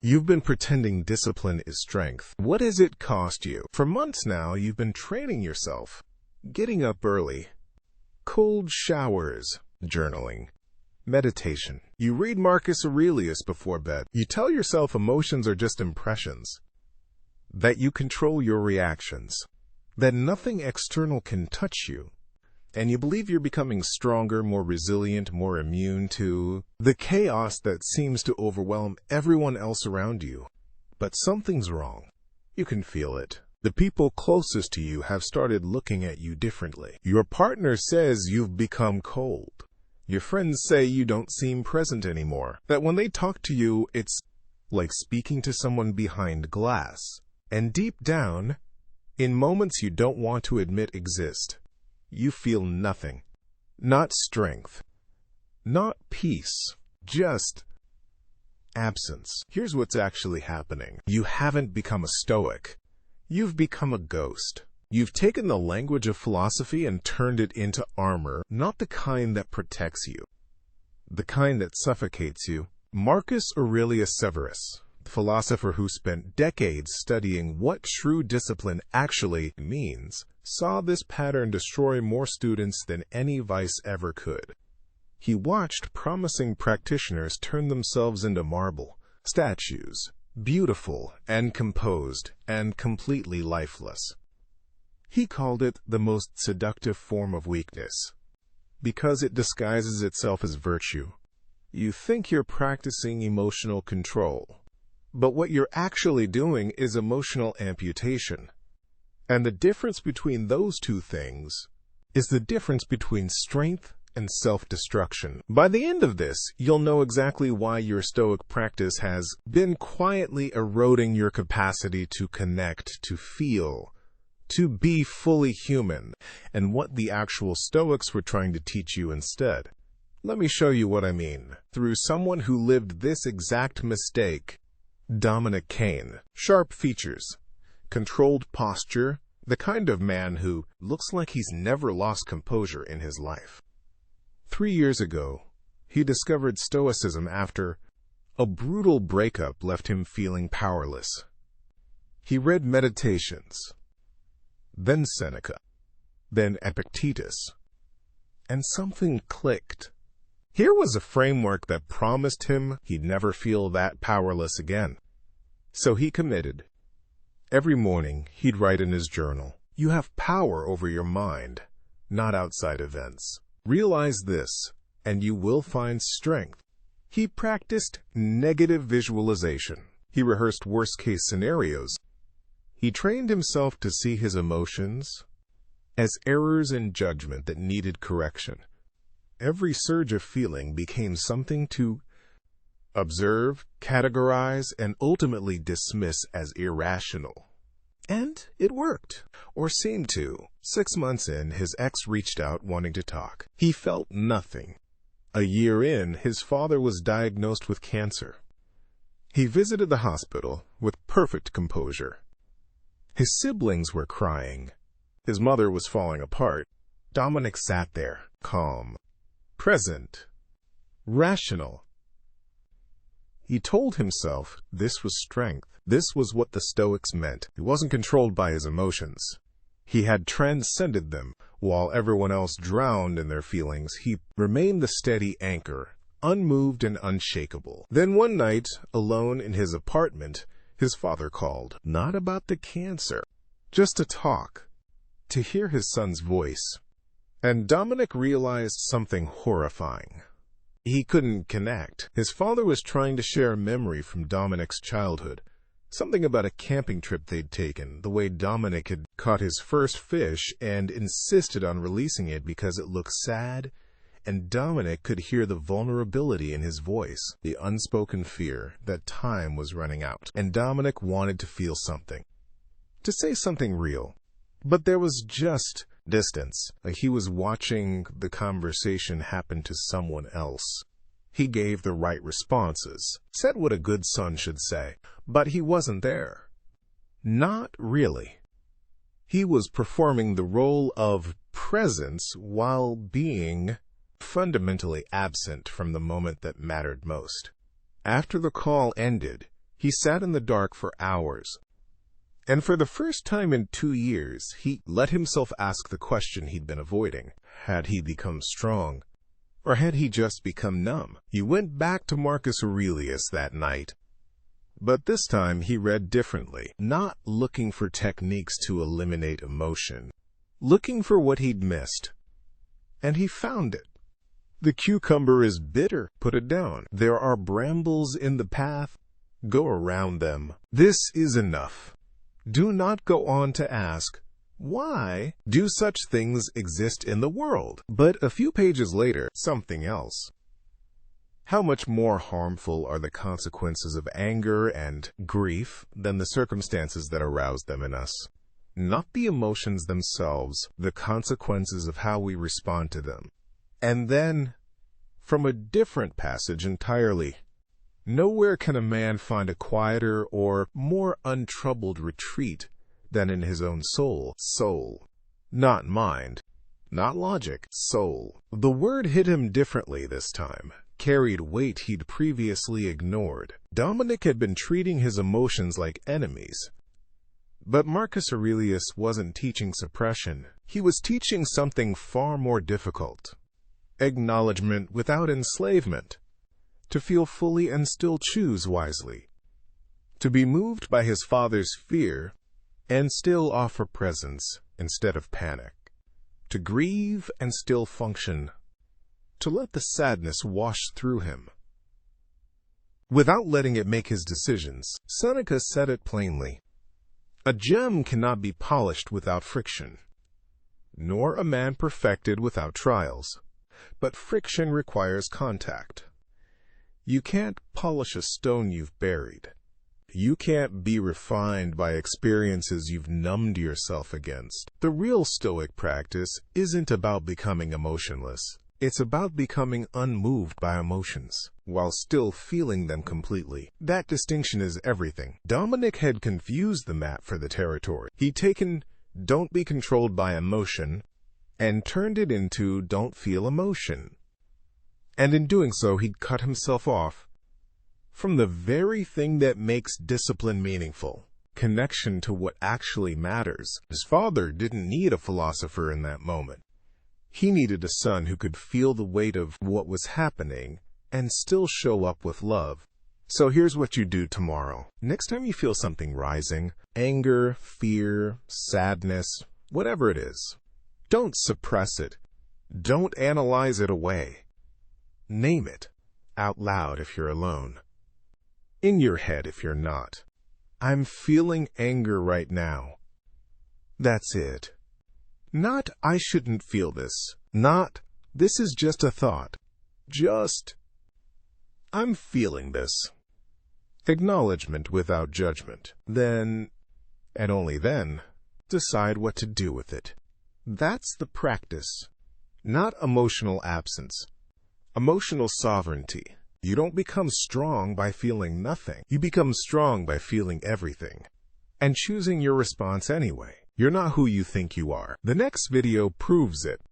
You've been pretending discipline is strength. What has it cost you? For months now, you've been training yourself. Getting up early. Cold showers. Journaling. Meditation. You read Marcus Aurelius before bed. You tell yourself emotions are just impressions. That you control your reactions. That nothing external can touch you. And you believe you're becoming stronger, more resilient, more immune to the chaos that seems to overwhelm everyone else around you. But something's wrong. You can feel it. The people closest to you have started looking at you differently. Your partner says you've become cold. Your friends say you don't seem present anymore. That when they talk to you, it's like speaking to someone behind glass. And deep down, in moments you don't want to admit exist, you feel nothing. Not strength. Not peace. Just absence. Here's what's actually happening. You haven't become a Stoic. You've become a ghost. You've taken the language of philosophy and turned it into armor, not the kind that protects you, the kind that suffocates you. Marcus Aurelius Severus, the philosopher who spent decades studying what true discipline actually means, saw this pattern destroy more students than any vice ever could. He watched promising practitioners turn themselves into marble, statues, beautiful and composed and completely lifeless. He called it the most seductive form of weakness, because it disguises itself as virtue. You think you're practicing emotional control, but what you're actually doing is emotional amputation. And the difference between those two things is the difference between strength and self-destruction. By the end of this, you'll know exactly why your Stoic practice has been quietly eroding your capacity to connect, to feel, to be fully human, and what the actual Stoics were trying to teach you instead. Let me show you what I mean. Through someone who lived this exact mistake, Dominic Cain. Sharp features, controlled posture, the kind of man who looks like he's never lost composure in his life. 3 years ago, he discovered Stoicism after a brutal breakup left him feeling powerless. He read Meditations, then Seneca, then Epictetus, and something clicked. Here was a framework that promised him he'd never feel that powerless again. So he committed. Every morning, he'd write in his journal, "You have power over your mind, not outside events. Realize this, and you will find strength." He practiced negative visualization. He rehearsed worst-case scenarios. He trained himself to see his emotions as errors in judgment that needed correction. Every surge of feeling became something to observe, categorize, and ultimately dismiss as irrational. And it worked, or seemed to. 6 months in, his ex reached out wanting to talk. He felt nothing. A year in, his father was diagnosed with cancer. He visited the hospital with perfect composure. His siblings were crying. His mother was falling apart. Dominic sat there, calm, present, rational. He told himself this was strength. This was what the Stoics meant. He wasn't controlled by his emotions. He had transcended them. While everyone else drowned in their feelings, he remained the steady anchor, unmoved and unshakable. Then one night, alone in his apartment, his father called. Not about the cancer, just to talk, to hear his son's voice. And Dominic realized something horrifying. He couldn't connect. His father was trying to share a memory from Dominic's childhood. Something about a camping trip they'd taken, the way Dominic had caught his first fish and insisted on releasing it because it looked sad, and Dominic could hear the vulnerability in his voice, the unspoken fear that time was running out. And Dominic wanted to feel something, to say something real. But there was just distance. He was watching the conversation happen to someone else. He gave the right responses, said what a good son should say, but he wasn't there. Not really. He was performing the role of presence while being fundamentally absent from the moment that mattered most. After the call ended, He sat in the dark for hours. And for the first time in 2 years, he let himself ask the question he'd been avoiding. Had he become strong? Or had he just become numb? He went back to Marcus Aurelius that night. But this time he read differently, not looking for techniques to eliminate emotion, looking for what he'd missed. And he found it. The cucumber is bitter. Put it down. There are brambles in the path. Go around them. This is enough. Do not go on to ask, why do such things exist in the world? But a few pages later, something else. How much more harmful are the consequences of anger and grief than the circumstances that arouse them in us? Not the emotions themselves, the consequences of how we respond to them. And then, from a different passage entirely, nowhere can a man find a quieter or more untroubled retreat than in his own soul. Soul. Not mind. Not logic. Soul. The word hit him differently this time, carried weight he'd previously ignored. Dominic had been treating his emotions like enemies. But Marcus Aurelius wasn't teaching suppression. He was teaching something far more difficult. Acknowledgement without enslavement. To feel fully and still choose wisely. To be moved by his father's fear and still offer presence instead of panic. To grieve and still function. To let the sadness wash through him, without letting it make his decisions. Seneca said it plainly. A gem cannot be polished without friction, nor a man perfected without trials. But friction requires contact. You can't polish a stone you've buried. You can't be refined by experiences you've numbed yourself against. The real Stoic practice isn't about becoming emotionless. It's about becoming unmoved by emotions, while still feeling them completely. That distinction is everything. Dominic had confused the map for the territory. He'd taken "don't be controlled by emotion" and turned it into "don't feel emotion." And in doing so, he'd cut himself off from the very thing that makes discipline meaningful. Connection to what actually matters. His father didn't need a philosopher in that moment. He needed a son who could feel the weight of what was happening and still show up with love. So here's what you do tomorrow. Next time you feel something rising, anger, fear, sadness, whatever it is, don't suppress it. Don't analyze it away. Name it out loud if you're alone. In your head if you're not. I'm feeling anger right now. That's it. Not, I shouldn't feel this. Not, this is just a thought. Just, I'm feeling this. Acknowledgement without judgment. Then, and only then, decide what to do with it. That's the practice. Not emotional absence. Emotional sovereignty. You don't become strong by feeling nothing. You become strong by feeling everything. And choosing your response anyway. You're not who you think you are. The next video proves it.